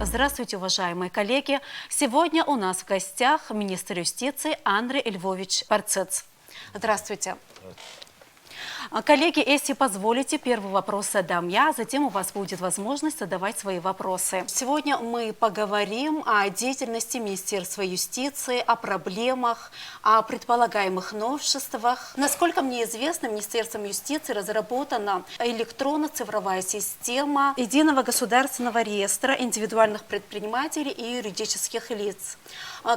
Здравствуйте, уважаемые коллеги! Сегодня у нас в гостях министр юстиции Андрей Львович Парцец. Здравствуйте. Коллеги, если позволите, первый вопрос задам я, затем у вас будет возможность задавать свои вопросы. Сегодня мы поговорим о деятельности Министерства юстиции, о проблемах, о предполагаемых новшествах. Насколько мне известно, Министерством юстиции разработана электронно-цифровая система единого государственного реестра индивидуальных предпринимателей и юридических лиц.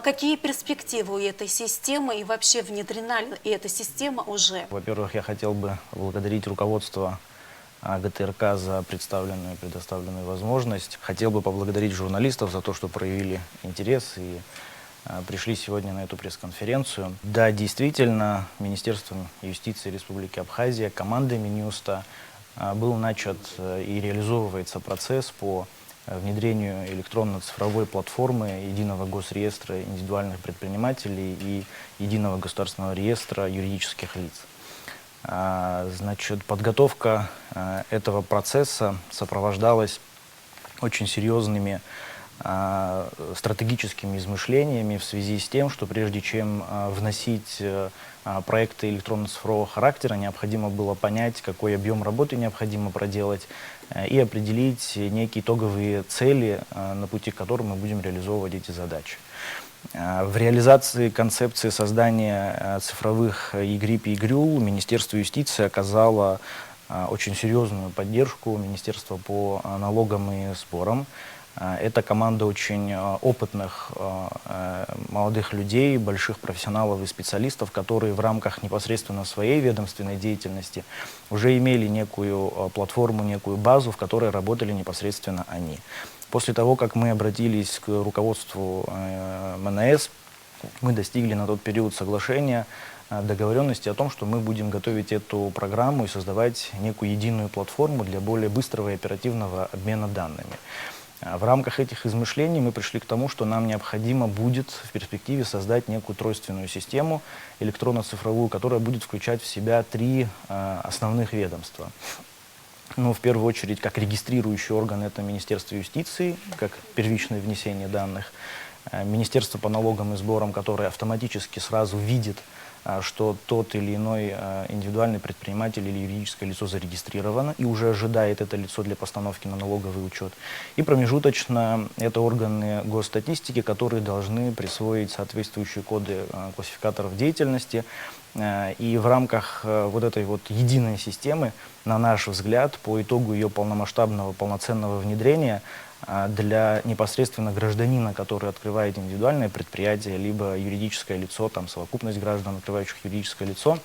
Какие перспективы у этой системы и вообще внедрена ли эта система уже? Во-первых, я хотел бы поблагодарить руководство ГТРК за предоставленную возможность. Хотел бы поблагодарить журналистов за то, что проявили интерес и пришли сегодня на эту пресс-конференцию. Да, действительно, Министерством юстиции Республики Абхазия, командой Минюста был начат и реализовывается процесс по внедрению электронно-цифровой платформы единого госреестра индивидуальных предпринимателей и единого государственного реестра юридических лиц. Значит, подготовка этого процесса сопровождалась очень серьезными стратегическими измышлениями в связи с тем, что прежде чем вносить проекты электронно-цифрового характера, необходимо было понять, какой объем работы необходимо проделать, и определить некие итоговые цели, на пути к которым мы будем реализовывать эти задачи. В реализации концепции создания цифровых ЕГРИП и ЕГРЮЛ Министерство юстиции оказало очень серьезную поддержку Министерства по налогам и сборам. Это команда очень опытных молодых людей, больших профессионалов и специалистов, которые в рамках непосредственно своей ведомственной деятельности уже имели некую платформу, некую базу, в которой работали непосредственно они. После того, как мы обратились к руководству МНС, мы достигли на тот период соглашения, договоренности о том, что мы будем готовить эту программу и создавать некую единую платформу для более быстрого и оперативного обмена данными. В рамках этих измышлений мы пришли к тому, что нам необходимо будет в перспективе создать некую тройственную систему электронно-цифровую, которая будет включать в себя три основных ведомства. Ну, в первую очередь, как регистрирующий орган, это Министерство юстиции, как первичное внесение данных. Министерство по налогам и сборам, которое автоматически сразу видит, что тот или иной индивидуальный предприниматель или юридическое лицо зарегистрировано и уже ожидает это лицо для постановки на налоговый учет. И промежуточно это органы госстатистики, которые должны присвоить соответствующие коды классификаторов деятельности. И в рамках вот этой вот единой системы, на наш взгляд, по итогу ее полномасштабного, полноценного внедрения, для непосредственно гражданина, который открывает индивидуальное предприятие, либо юридическое лицо, там совокупность граждан, открывающих юридическое лицо,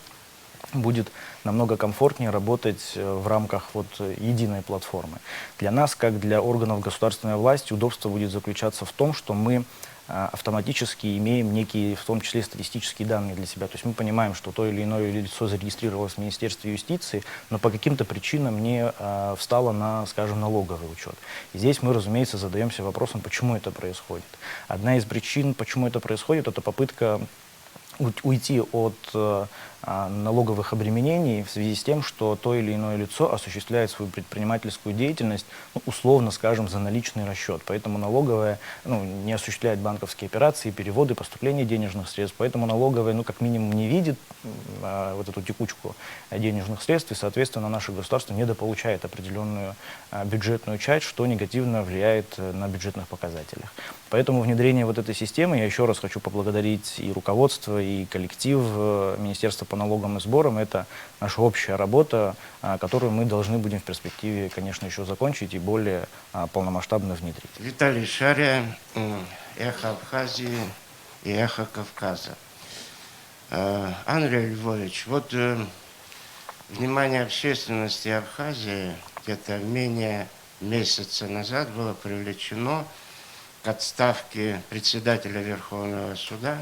будет намного комфортнее работать в рамках вот единой платформы. Для нас, как для органов государственной власти, удобство будет заключаться в том, что мы автоматически имеем некие, в том числе, статистические данные для себя. То есть мы понимаем, что то или иное лицо зарегистрировалось в Министерстве юстиции, но по каким-то причинам не встало на, скажем, налоговый учет. И здесь мы, разумеется, задаемся вопросом, почему это происходит. Одна из причин, почему это происходит, это попытка уйти от налоговых обременений в связи с тем, что то или иное лицо осуществляет свою предпринимательскую деятельность, ну, условно скажем, за наличный расчет. Поэтому налоговая не осуществляет банковские операции, переводы, поступления денежных средств. Поэтому налоговая, как минимум, не видит вот эту текучку денежных средств, и, соответственно, наше государство недополучает определенную бюджетную часть, что негативно влияет на бюджетных показателях. Поэтому внедрение вот этой системы, я еще раз хочу поблагодарить и руководство, и коллектив Министерства по налогам и сборам. Это наша общая работа, которую мы должны будем в перспективе, конечно, еще закончить и более полномасштабно внедрить. Виталий Шария, «Эхо Абхазии» и «Эхо Кавказа». Андрей Львович, вот внимание общественности Абхазии где-то менее месяца назад было привлечено к отставке председателя Верховного суда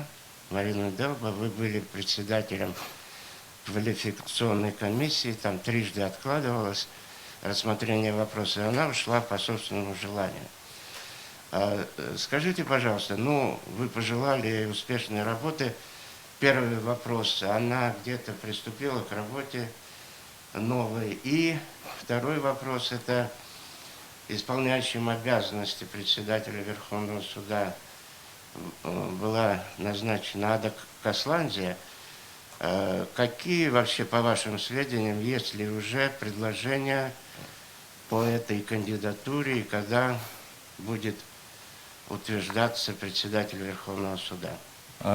Марины Делба. Вы были председателем квалификационной комиссии, там трижды откладывалось рассмотрение вопроса, и она ушла по собственному желанию. Скажите, пожалуйста, вы пожелали успешной работы. Первый вопрос, она где-то приступила к работе новой. И второй вопрос, это исполняющим обязанности председателя Верховного суда была назначена Ада Касландия, какие вообще, по вашим сведениям, есть ли уже предложения по этой кандидатуре и когда будет утверждаться председатель Верховного суда?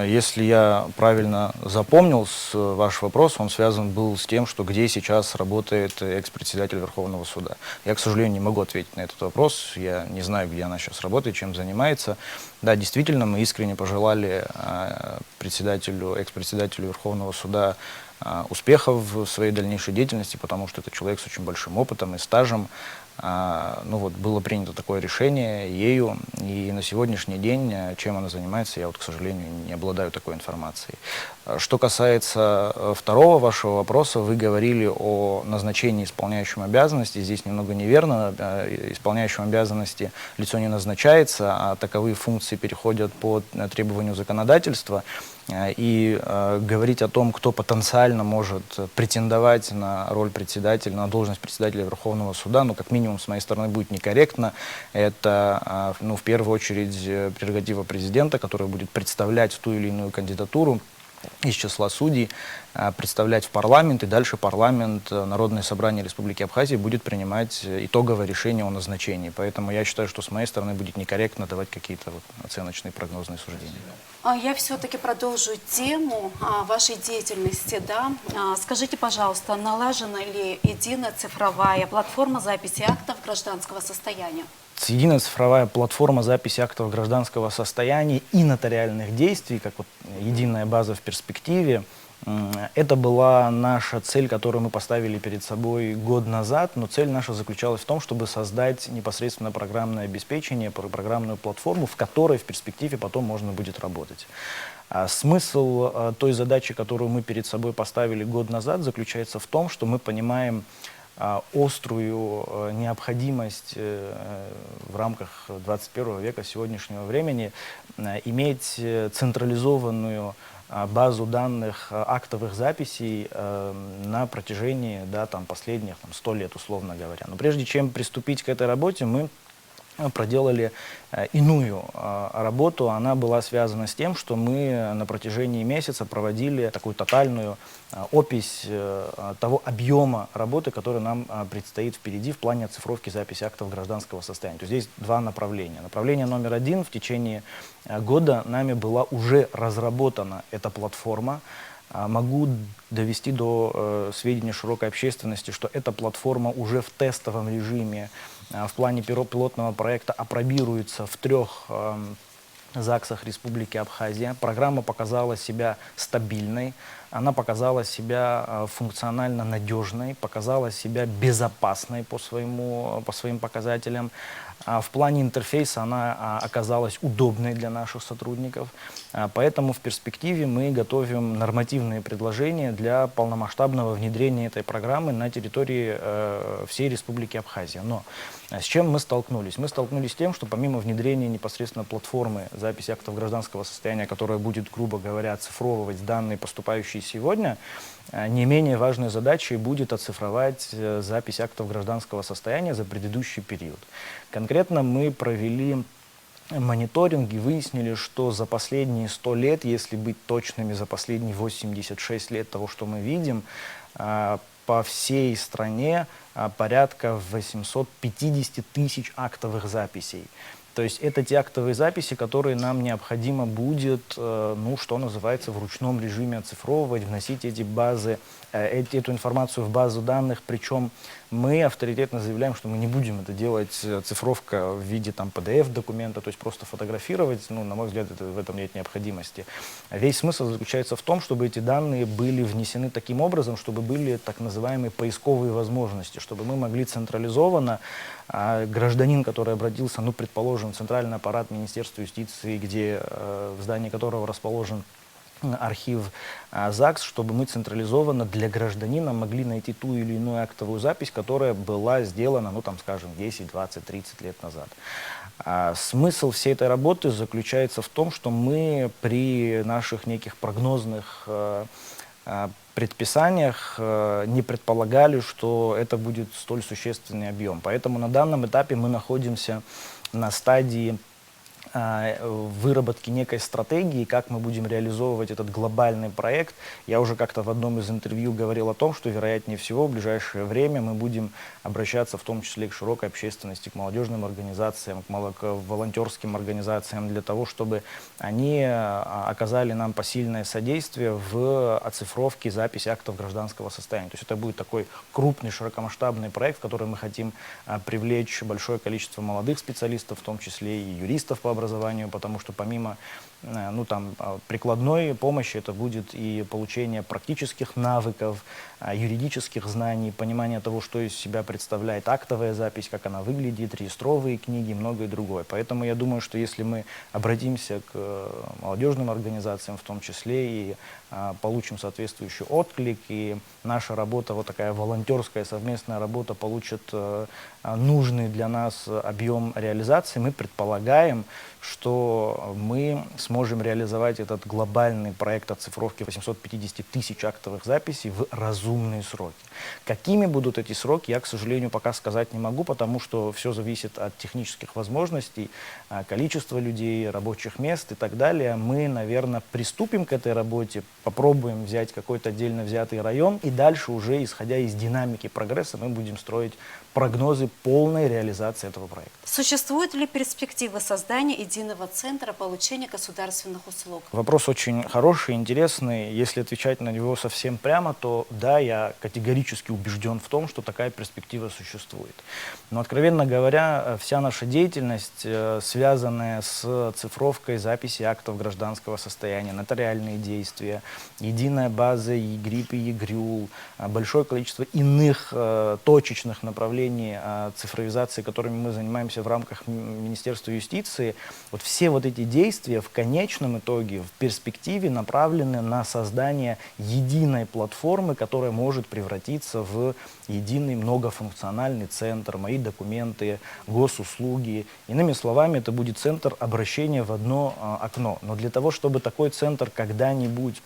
Если я правильно запомнил ваш вопрос, он связан был с тем, что где сейчас работает экс-председатель Верховного суда. Я, к сожалению, не могу ответить на этот вопрос. Я не знаю, где она сейчас работает, чем занимается. Да, действительно, мы искренне пожелали экс-председателю Верховного суда успехов в своей дальнейшей деятельности, потому что это человек с очень большим опытом и стажем. Ну вот, было принято такое решение ею, и на сегодняшний день, чем она занимается, я вот, к сожалению, не обладаю такой информацией. Что касается второго вашего вопроса, вы говорили о назначении исполняющим обязанности. Здесь немного неверно. Исполняющим обязанности лицо не назначается, а таковые функции переходят по требованию законодательства. И говорить о том, кто потенциально может претендовать на роль председателя, на должность председателя Верховного суда, ну, как минимум, с моей стороны, будет некорректно. Это, ну, в первую очередь, прерогатива президента, который будет представлять ту или иную кандидатуру из числа судей, представлять в парламент, и дальше парламент, Народное собрание Республики Абхазия будет принимать итоговое решение о назначении. Поэтому я считаю, что с моей стороны будет некорректно давать какие-то вот оценочные прогнозные суждения. Я все-таки продолжу тему вашей деятельности. Да? Скажите, пожалуйста, налажена ли единая цифровая платформа записи актов гражданского состояния? Единая цифровая платформа записи актов гражданского состояния и нотариальных действий, как вот единая база в перспективе, это была наша цель, которую мы поставили перед собой год назад, но цель наша заключалась в том, чтобы создать непосредственно программное обеспечение, программную платформу, в которой в перспективе потом можно будет работать. Смысл той задачи, которую мы перед собой поставили год назад, заключается в том, что мы понимаем острую необходимость в рамках 21 века сегодняшнего времени иметь централизованную базу данных актовых записей на протяжении, да, там, последних 100 лет, условно говоря. Но прежде чем приступить к этой работе, мы проделали иную работу. Она была связана с тем, что мы на протяжении месяца проводили такую тотальную опись того объема работы, который нам предстоит впереди в плане оцифровки записи актов гражданского состояния. То есть здесь два направления. Направление номер один: в течение года нами была уже разработана эта платформа. Могу довести до сведения широкой общественности, что эта платформа уже в тестовом режиме в плане пилотного проекта апробируется в 3 ЗАГСах Республики Абхазия. Программа показала себя стабильной, она показала себя функционально надежной, показала себя безопасной по своим показателям. В плане интерфейса она оказалась удобной для наших сотрудников. Поэтому в перспективе мы готовим нормативные предложения для полномасштабного внедрения этой программы на территории всей Республики Абхазия. Но с чем мы столкнулись? Мы столкнулись с тем, что помимо внедрения непосредственно платформы записи актов гражданского состояния, которая будет, грубо говоря, оцифровывать данные, поступающие сегодня, не менее важной задачей будет оцифровать запись актов гражданского состояния за предыдущий период. Конкретно мы провели мониторинг и выяснили, что за последние 100 лет, если быть точными, за последние 86 лет того, что мы видим, по всей стране порядка 850 тысяч актовых записей. То есть это те актовые записи, которые нам необходимо будет, ну, что называется, в ручном режиме оцифровывать, вносить эти базы, эту информацию в базу данных. Причем мы авторитетно заявляем, что мы не будем это делать, цифровка в виде там PDF-документа, то есть просто фотографировать. Ну, на мой взгляд, в этом нет необходимости. Весь смысл заключается в том, чтобы эти данные были внесены таким образом, чтобы были так называемые поисковые возможности, чтобы мы могли централизованно гражданин, который обратился, ну, предположим, в центральный аппарат Министерства юстиции, где, в здании которого расположен архив ЗАГС, чтобы мы централизованно для гражданина могли найти ту или иную актовую запись, которая была сделана, ну, там, скажем, 10, 20, 30 лет назад. Смысл всей этой работы заключается в том, что мы при наших неких прогнозных предписаниях не предполагали, что это будет столь существенный объем. Поэтому на данном этапе мы находимся на стадии выработки некой стратегии, как мы будем реализовывать этот глобальный проект. Я уже как-то в одном из интервью говорил о том, что, вероятнее всего, в ближайшее время мы будем обращаться в том числе к широкой общественности, к молодежным организациям, к волонтерским организациям, для того, чтобы они оказали нам посильное содействие в оцифровке записи актов гражданского состояния. То есть это будет такой крупный, широкомасштабный проект, в который мы хотим привлечь большое количество молодых специалистов, в том числе и юристов по образованию, потому что помимо прикладной помощи это будет и получение практических навыков, юридических знаний, понимание того, что из себя представляет актовая запись, как она выглядит, реестровые книги и многое другое. Поэтому я думаю, что если мы обратимся к молодежным организациям в том числе и получим соответствующий отклик, и наша работа, вот такая волонтерская совместная работа, получит нужный для нас объем реализации, мы предполагаем, что мы сможем реализовать этот глобальный проект оцифровки 850 тысяч актовых записей в разумные сроки. Какими будут эти сроки, я, к сожалению, пока сказать не могу, потому что все зависит от технических возможностей, количества людей, рабочих мест и так далее. Мы, наверное, приступим к этой работе, попробуем взять какой-то отдельно взятый район, и дальше уже, исходя из динамики прогресса, мы будем строить прогнозы полной реализации этого проекта. Существуют ли перспективы создания единого центра получения государственных услуг? Вопрос очень хороший, интересный. Если отвечать на него совсем прямо, то да, я категорически убежден в том, что такая перспектива существует. Но, откровенно говоря, вся наша деятельность, связанная с цифровкой записи актов гражданского состояния, нотариальные действия, единая база ЕГРИП и ЕГРЮЛ, большое количество иных точечных направлений цифровизации, которыми мы занимаемся в рамках Министерства юстиции, вот все вот эти действия в конечном итоге, в перспективе направлены на создание единой платформы, которая может превратиться в единый многофункциональный центр, мои документы, госуслуги. Иными словами, это будет центр обращения в одно окно. Но для того, чтобы такой центр когда-нибудь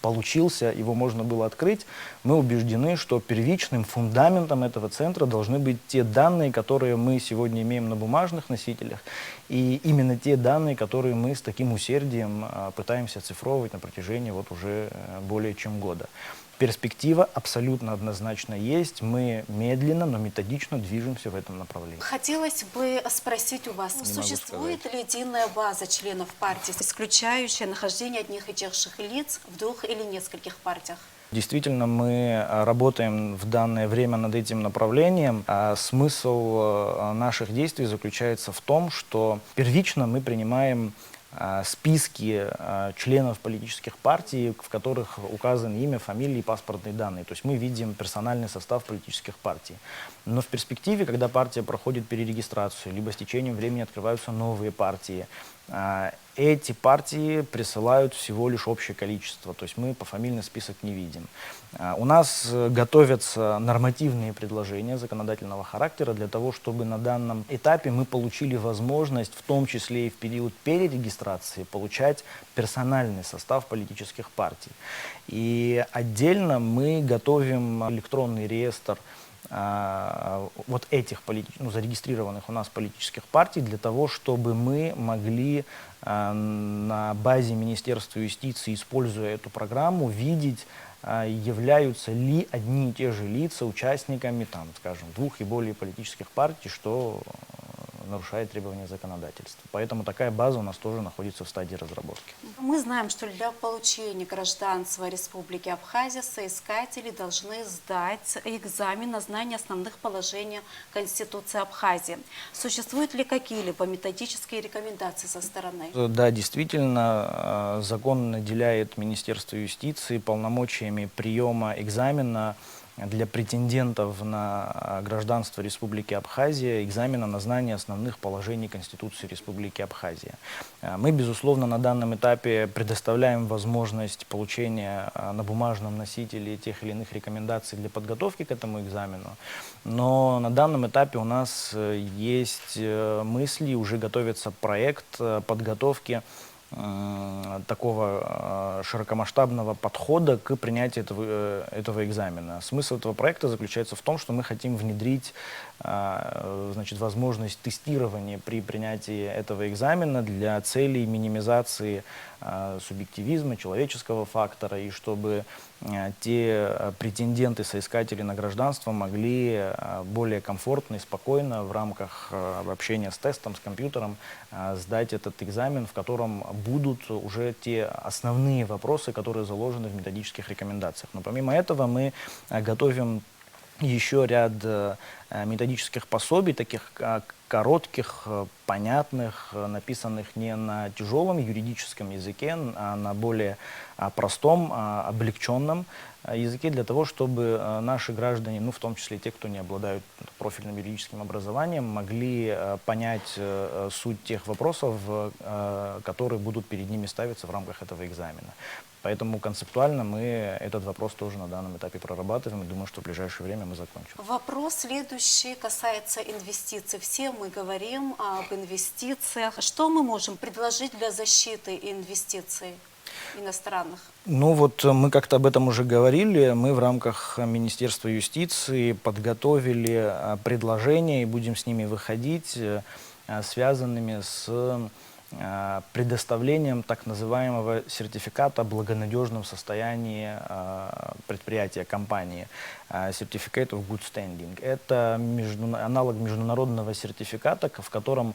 получился, его можно было открыть, мы убеждены, что первичным фундаментом этого центра должны быть те данные, которые мы сегодня имеем на бумажных носителях, и именно те данные, которые мы с таким усердием пытаемся оцифровывать на протяжении вот уже более чем года. Перспектива абсолютно однозначно есть. Мы медленно, но методично движемся в этом направлении. Хотелось бы спросить у вас, Не могу существует ли единая база членов партии, исключающая нахождение одних и тех же лиц в двух или нескольких партиях? Действительно, мы работаем в данное время над этим направлением. Смысл наших действий заключается в том, что первично мы принимаем списки членов политических партий, в которых указаны имя, фамилия и паспортные данные. То есть мы видим персональный состав политических партий. Но в перспективе, когда партия проходит перерегистрацию, либо с течением времени открываются новые партии, эти партии присылают всего лишь общее количество, то есть мы пофамильный список не видим. У нас готовятся нормативные предложения законодательного характера для того, чтобы на данном этапе мы получили возможность, в том числе и в период перерегистрации, получать персональный состав политических партий. И отдельно мы готовим электронный реестр вот этих зарегистрированных у нас политических партий для того, чтобы мы могли на базе Министерства юстиции, используя эту программу, видеть, являются ли одни и те же лица участниками, скажем, двух и более политических партий, что нарушает требования законодательства. Поэтому такая база у нас тоже находится в стадии разработки. Мы знаем, что для получения гражданства Республики Абхазия соискатели должны сдать экзамен на знание основных положений Конституции Абхазии. Существуют ли какие-либо методические рекомендации со стороны? Да, действительно, закон наделяет Министерство юстиции полномочиями приема экзамена для претендентов на гражданство Республики Абхазия, экзамена на знание основных положений Конституции Республики Абхазия. Мы, безусловно, на данном этапе предоставляем возможность получения на бумажном носителе тех или иных рекомендаций для подготовки к этому экзамену, но на данном этапе у нас есть мысли, уже готовится проект подготовки такого широкомасштабного подхода к принятию этого экзамена. Смысл этого проекта заключается в том, что мы хотим внедрить значит, возможность тестирования при принятии этого экзамена для целей минимизации субъективизма, человеческого фактора, и чтобы те претенденты, соискатели на гражданство могли более комфортно и спокойно в рамках общения с тестом, с компьютером сдать этот экзамен, в котором будут уже те основные вопросы, которые заложены в методических рекомендациях. Но помимо этого мы готовим еще ряд методических пособий, таких коротких, понятных, написанных не на тяжелом юридическом языке, а на более простом, облегченном языке, для того, чтобы наши граждане, ну, в том числе те, кто не обладают профильным юридическим образованием, могли понять суть тех вопросов, которые будут перед ними ставиться в рамках этого экзамена. Поэтому концептуально мы этот вопрос тоже на данном этапе прорабатываем и думаю, что в ближайшее время мы закончим. Вопрос следующий касается инвестиций. Все мы говорим об инвестициях. Что мы можем предложить для защиты инвестиций иностранных? Ну вот мы как-то об этом уже говорили. Мы в рамках Министерства юстиции подготовили предложения и будем с ними выходить, связанными с предоставлением так называемого сертификата о благонадежном состоянии предприятия, компании, Certificate of Good Standing. Это аналог международного сертификата, в котором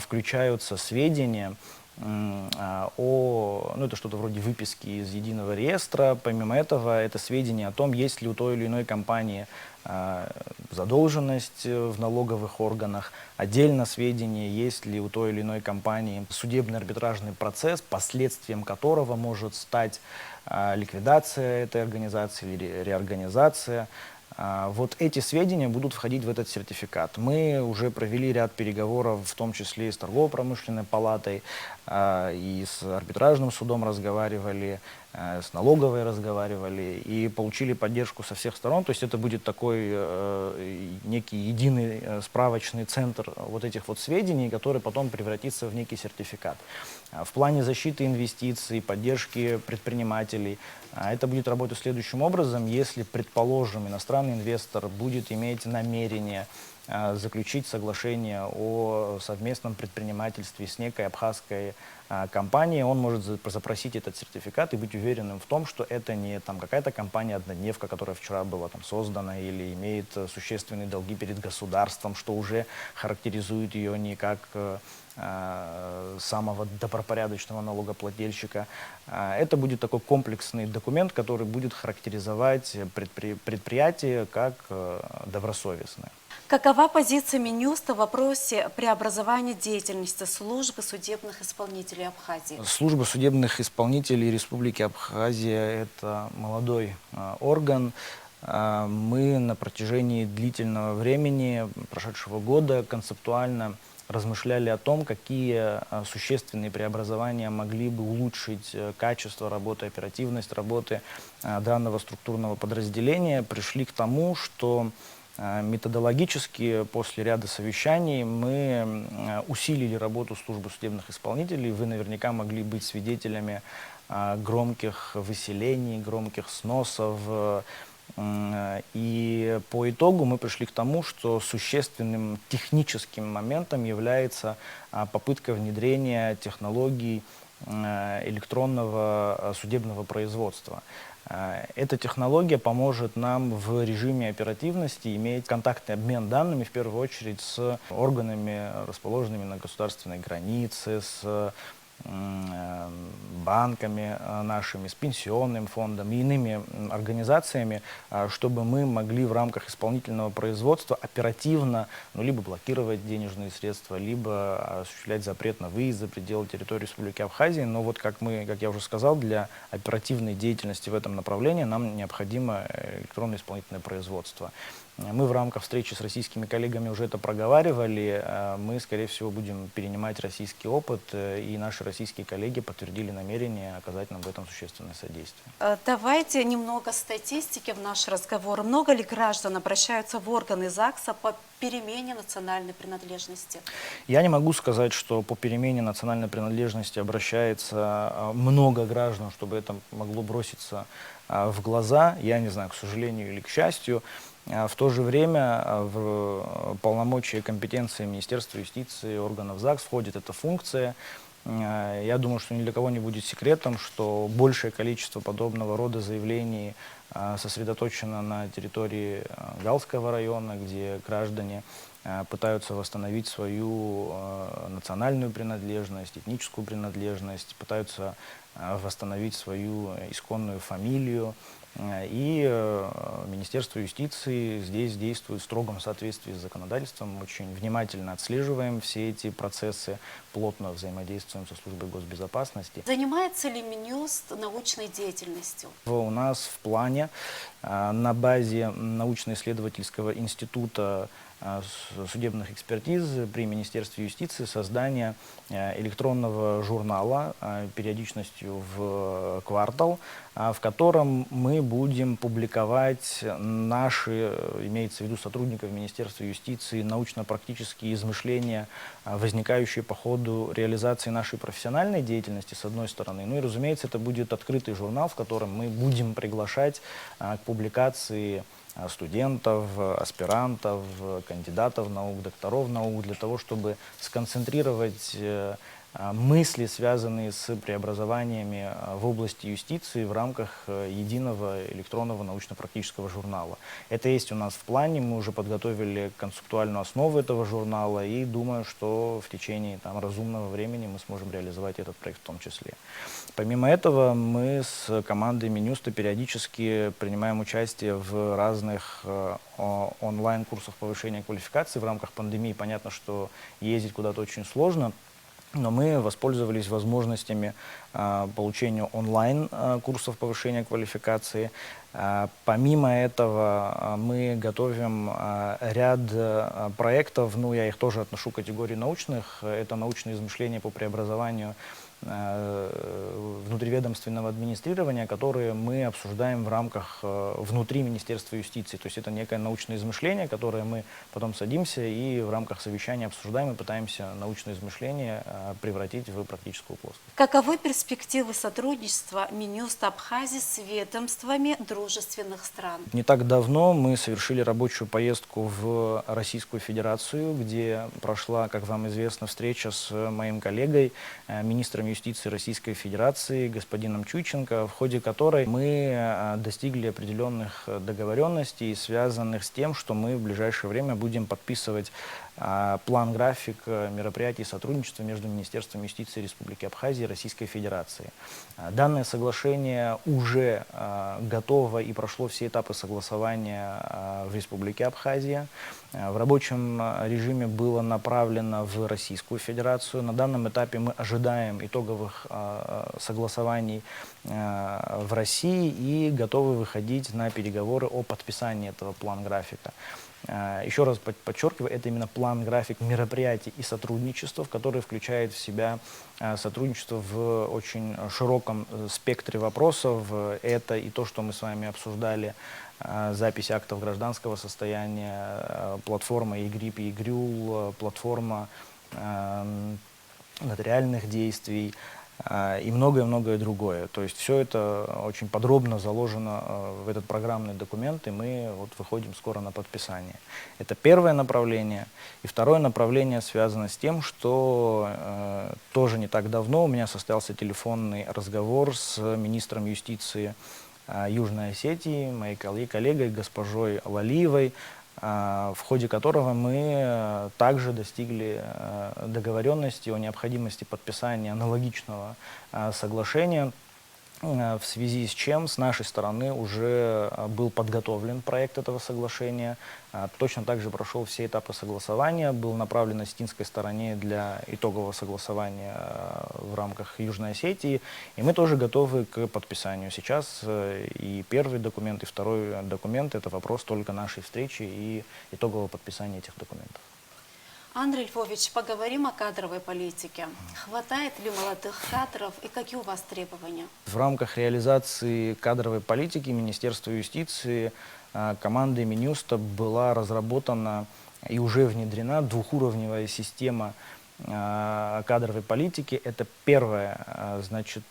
включаются сведения ну, это что-то вроде выписки из единого реестра. Помимо этого, это сведения о том, есть ли у той или иной компании задолженность в налоговых органах, отдельно сведения, есть ли у той или иной компании судебный арбитражный процесс, последствием которого может стать ликвидация этой организации или реорганизация. Вот эти сведения будут входить в этот сертификат. Мы уже провели ряд переговоров, в том числе и с торгово-промышленной палатой, и с арбитражным судом разговаривали, с налоговой разговаривали и получили поддержку со всех сторон. То есть это будет такой некий единый справочный центр вот этих вот сведений, который потом превратится в некий сертификат. В плане защиты инвестиций, поддержки предпринимателей это будет работать следующим образом. Если, предположим, иностранный инвестор будет иметь намерение заключить соглашение о совместном предпринимательстве с некой абхазской компанией, он может запросить этот сертификат и быть уверенным в том, что это не там какая-то компания-однодневка, которая вчера была там создана или имеет существенные долги перед государством, что уже характеризует ее не как самого добропорядочного налогоплательщика. Это будет такой комплексный документ, который будет характеризовать предприятие как добросовестное. Какова позиция Минюста в вопросе преобразования деятельности службы судебных исполнителей Абхазии? Служба судебных исполнителей Республики Абхазия – это молодой орган. Мы на протяжении длительного времени, прошедшего года, концептуально размышляли о том, какие существенные преобразования могли бы улучшить качество работы, оперативность работы данного структурного подразделения. Пришли к тому, что методологически после ряда совещаний мы усилили работу службы судебных исполнителей. Вы наверняка могли быть свидетелями громких выселений, громких сносов. И по итогу мы пришли к тому, что существенным техническим моментом является попытка внедрения технологий электронного судебного производства. Эта технология поможет нам в режиме оперативности иметь контактный обмен данными, в первую очередь, с органами, расположенными на государственной границе, с банками нашими, с пенсионным фондом и иными организациями, чтобы мы могли в рамках исполнительного производства оперативно либо блокировать денежные средства, либо осуществлять запрет на выезд за пределы территории Республики Абхазия. Но вот как я уже сказал, для оперативной деятельности в этом направлении нам необходимо электронное исполнительное производство. Мы в рамках встречи с российскими коллегами уже это проговаривали. Мы, скорее всего, будем перенимать российский опыт, и наши российские коллеги подтвердили намерение оказать нам в этом существенное содействие. Давайте немного статистики в наш разговор. Много ли граждан обращаются в органы ЗАГСа по перемене национальной принадлежности? Я не могу сказать, что по перемене национальной принадлежности обращается много граждан, чтобы это могло броситься в глаза. Я не знаю, к сожалению или к счастью. В то же время в полномочия и компетенции Министерства юстиции, органов ЗАГС входит эта функция. Я думаю, что ни для кого не будет секретом, что большее количество подобного рода заявлений сосредоточено на территории Галского района, где граждане пытаются восстановить свою национальную принадлежность, этническую принадлежность, пытаются восстановить свою исконную фамилию. И Министерство юстиции здесь действует в строгом соответствии с законодательством. Мы очень внимательно отслеживаем все эти процессы, плотно взаимодействуем со службой госбезопасности. Занимается ли Минюст научной деятельностью? У нас в плане на базе научно-исследовательского института судебных экспертиз при Министерстве юстиции создание электронного журнала периодичностью в квартал, в котором мы будем публиковать наши, имеется в виду сотрудников Министерства юстиции, научно-практические измышления, возникающие по ходу реализации нашей профессиональной деятельности, с одной стороны. Ну и, разумеется, это будет открытый журнал, в котором мы будем приглашать к публикации студентов, аспирантов, кандидатов наук, докторов наук, для того, чтобы сконцентрировать мысли, связанные с преобразованиями в области юстиции в рамках единого электронного научно-практического журнала. Это есть у нас в плане, мы уже подготовили концептуальную основу этого журнала и думаю, что в течение разумного времени мы сможем реализовать этот проект в том числе. Помимо этого, мы с командой Минюста периодически принимаем участие в разных онлайн-курсах повышения квалификации. В рамках пандемии понятно, что ездить куда-то очень сложно. Но мы воспользовались возможностями получения онлайн-курсов повышения квалификации. Помимо этого мы готовим ряд проектов, я их тоже отношу к категории научных. Это научные измышления по преобразованию внутриведомственного администрирования, которые мы обсуждаем в рамках внутри Министерства юстиции. То есть это некое научное измышление, которое мы потом садимся и в рамках совещания обсуждаем и пытаемся научное измышление превратить в практическую плоскость. Каковы перспективы сотрудничества Минюста Абхазии с ведомствами дружественных стран? Не так давно мы совершили рабочую поездку в Российскую Федерацию, где прошла, как вам известно, встреча с моим коллегой, министром юстиции Российской Федерации, господином Чуйченко, в ходе которой мы достигли определенных договоренностей, связанных с тем, что мы в ближайшее время будем подписывать план-график мероприятий сотрудничества между Министерством юстиции Республики Абхазия и Российской Федерации. Данное соглашение уже готово и прошло все этапы согласования в Республике Абхазия. В рабочем режиме было направлено в Российскую Федерацию. На данном этапе мы ожидаем итоговых согласований в России и готовы выходить на переговоры о подписании этого план-графика. Еще раз подчеркиваю, это именно план-график мероприятий и сотрудничества, который включает в себя сотрудничество в очень широком спектре вопросов. Это и то, что мы с вами обсуждали, запись актов гражданского состояния, платформа ЕГРИП и ЕГРЮЛ, платформа нотариальных действий и многое-многое другое. То есть все это очень подробно заложено в этот программный документ, и мы выходим скоро на подписание. Это первое направление. И второе направление связано с тем, что тоже не так давно у меня состоялся телефонный разговор с министром юстиции Южной Осетии, моей коллегой госпожой Лалиевой, в ходе которого мы также достигли договоренности о необходимости подписания аналогичного соглашения, в связи с чем с нашей стороны уже был подготовлен проект этого соглашения. Точно так же прошел все этапы согласования, был направлен осетинской стороне для итогового согласования в рамках Южной Осетии. И мы тоже готовы к подписанию. Сейчас и первый документ, и второй документ – это вопрос только нашей встречи и итогового подписания этих документов. Андрей Львович, поговорим о кадровой политике. Хватает ли молодых кадров и какие у вас требования? В рамках реализации кадровой политики Министерства юстиции командой Минюста была разработана и уже внедрена двухуровневая система кадровой политики. Это первое, значит,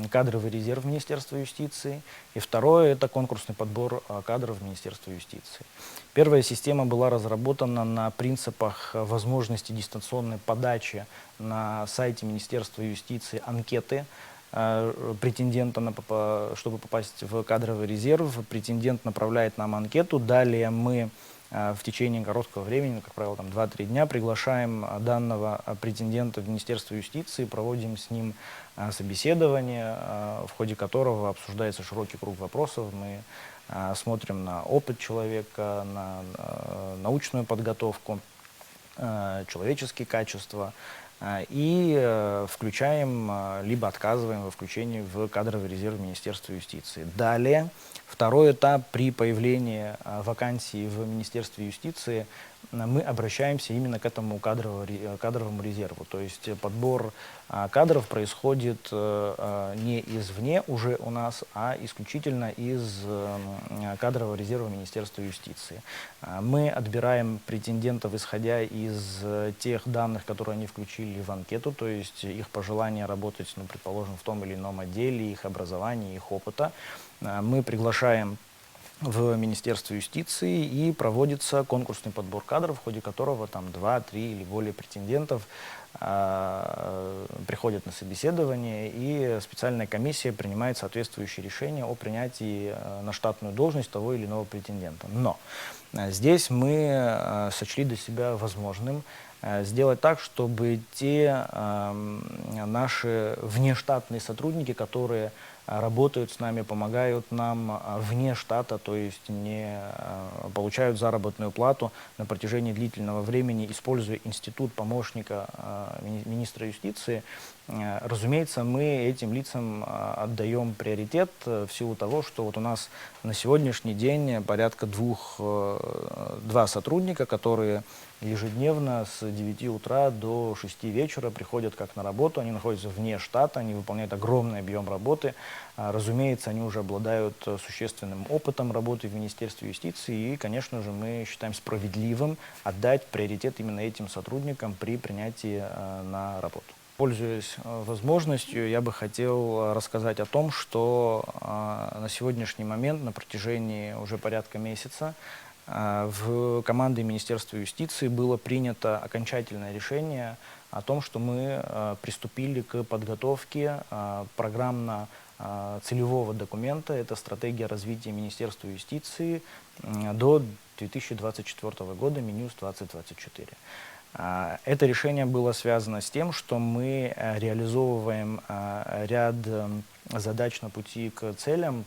кадровый резерв Министерства юстиции, и второе — это конкурсный подбор кадров в Министерство юстиции. Первая система была разработана на принципах возможности дистанционной подачи на сайте Министерства юстиции анкеты претендента, чтобы попасть в кадровый резерв. Претендент направляет нам анкету, далее мы в течение короткого времени, как правило, там 2-3 дня, приглашаем данного претендента в Министерство юстиции, проводим с ним собеседование, в ходе которого обсуждается широкий круг вопросов. Мы смотрим на опыт человека, на научную подготовку, человеческие качества и включаем, либо отказываем во включении в кадровый резерв Министерства юстиции. Далее, второй этап: при появлении вакансий в Министерстве юстиции мы обращаемся именно к этому кадровому резерву. То есть подбор кадров происходит не извне уже у нас, а исключительно из кадрового резерва Министерства юстиции. Мы отбираем претендентов, исходя из тех данных, которые они включили в анкету, то есть их пожелания работать, ну, предположим, в том или ином отделе, их образования, их опыта. Мы приглашаем в Министерство юстиции, и проводится конкурсный подбор кадров, в ходе которого там 2, 3 или более претендентов приходят на собеседование, и специальная комиссия принимает соответствующее решение о принятии на штатную должность того или иного претендента. Но здесь мы сочли для себя возможным сделать так, чтобы те наши внештатные сотрудники, которые работают с нами, помогают нам вне штата, то есть не получают заработную плату на протяжении длительного времени, используя институт помощника министра юстиции, разумеется, мы этим лицам отдаем приоритет в силу того, что вот у нас на сегодняшний день порядка 2 сотрудника, которые ежедневно с 9 утра до 6 вечера приходят как на работу, они находятся вне штата, они выполняют огромный объем работы. Разумеется, они уже обладают существенным опытом работы в Министерстве юстиции, и, конечно же, мы считаем справедливым отдать приоритет именно этим сотрудникам при принятии на работу. Пользуясь возможностью, я бы хотел рассказать о том, что на сегодняшний момент, на протяжении уже порядка месяца, в команде Министерства юстиции было принято окончательное решение о том, что мы приступили к подготовке программно-целевого документа. Это стратегия развития Министерства юстиции до 2024 года, Минюст 2024. Это решение было связано с тем, что мы реализовываем ряд задач на пути к целям,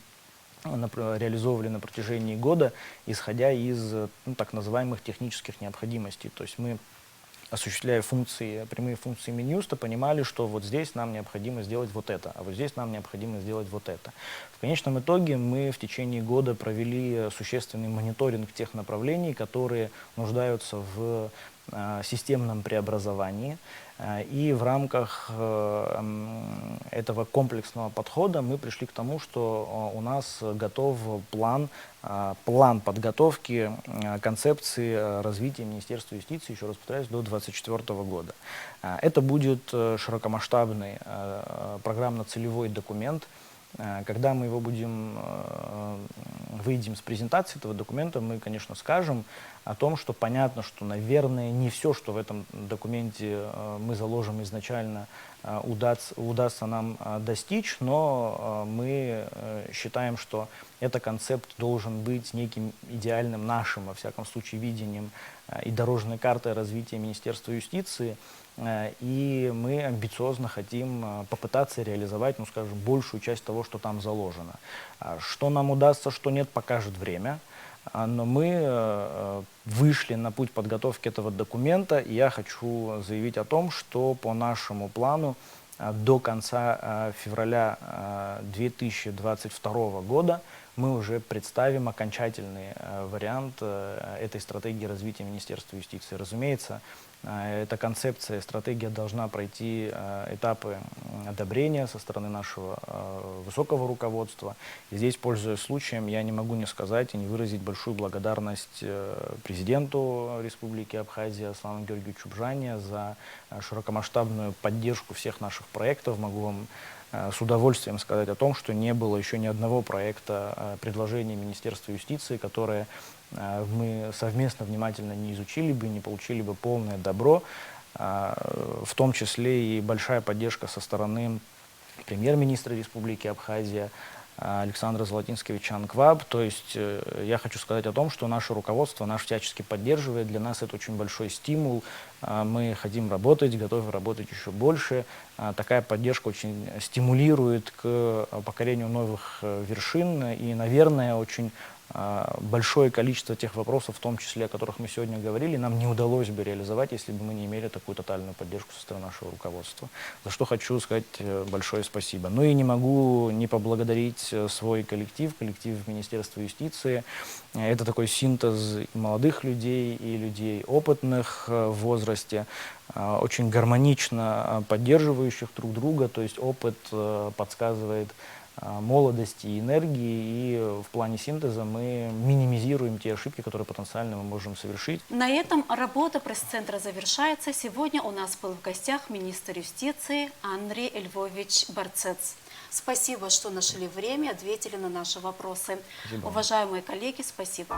реализовывали на протяжении года, исходя из так называемых технических необходимостей. То есть мы, осуществляя прямые функции Минюста, понимали, что вот здесь нам необходимо сделать вот это, а вот здесь нам необходимо сделать вот это. В конечном итоге мы в течение года провели существенный мониторинг тех направлений, которые нуждаются в системном преобразовании. И в рамках этого комплексного подхода мы пришли к тому, что у нас готов план подготовки концепции развития Министерства юстиции, еще раз повторяюсь, до 2024 года. Это будет широкомасштабный программно-целевой документ. Когда мы выйдем с презентации этого документа, мы, конечно, скажем о том, что понятно, что, наверное, не все, что в этом документе мы заложим изначально, удастся нам достичь, но мы считаем, что этот концепт должен быть неким идеальным нашим, во всяком случае, видением и дорожной картой развития Министерства юстиции. И мы амбициозно хотим попытаться реализовать, ну, скажем, большую часть того, что там заложено. Что нам удастся, что нет, покажет время. Но мы вышли на путь подготовки этого документа, и я хочу заявить о том, что по нашему плану до конца февраля 2022 года мы уже представим окончательный вариант этой стратегии развития Министерства юстиции. Разумеется, эта концепция, стратегия должна пройти этапы одобрения со стороны нашего высокого руководства. И здесь, пользуясь случаем, я не могу не сказать и не выразить большую благодарность президенту Республики Абхазия Аслану Георгиевичу Бжане за широкомасштабную поддержку всех наших проектов. Могу вам с удовольствием сказать о том, что не было еще ни одного проекта предложения Министерства юстиции, которое мы совместно внимательно не изучили бы, не получили бы полное добро, в том числе и большая поддержка со стороны премьер-министра Республики Абхазия Александра Золотинскевича Анкваб. То есть я хочу сказать о том, что наше руководство нас всячески поддерживает. Для нас это очень большой стимул. Мы хотим работать, готовы работать еще больше. Такая поддержка очень стимулирует к покорению новых вершин. И, наверное, очень большое количество тех вопросов, в том числе о которых мы сегодня говорили, нам не удалось бы реализовать, если бы мы не имели такую тотальную поддержку со стороны нашего руководства. За что хочу сказать большое спасибо. Ну и не могу не поблагодарить свой коллектив Министерства юстиции. Это такой синтез молодых людей и людей опытных в возрасте, очень гармонично поддерживающих друг друга, то есть опыт подсказывает молодости и энергии, и в плане синтеза мы минимизируем те ошибки, которые потенциально мы можем совершить. На этом работа пресс-центра завершается. Сегодня у нас был в гостях министр юстиции Андрей Львович Барцец. Спасибо, что нашли время, ответили на наши вопросы. Спасибо. Уважаемые коллеги, спасибо.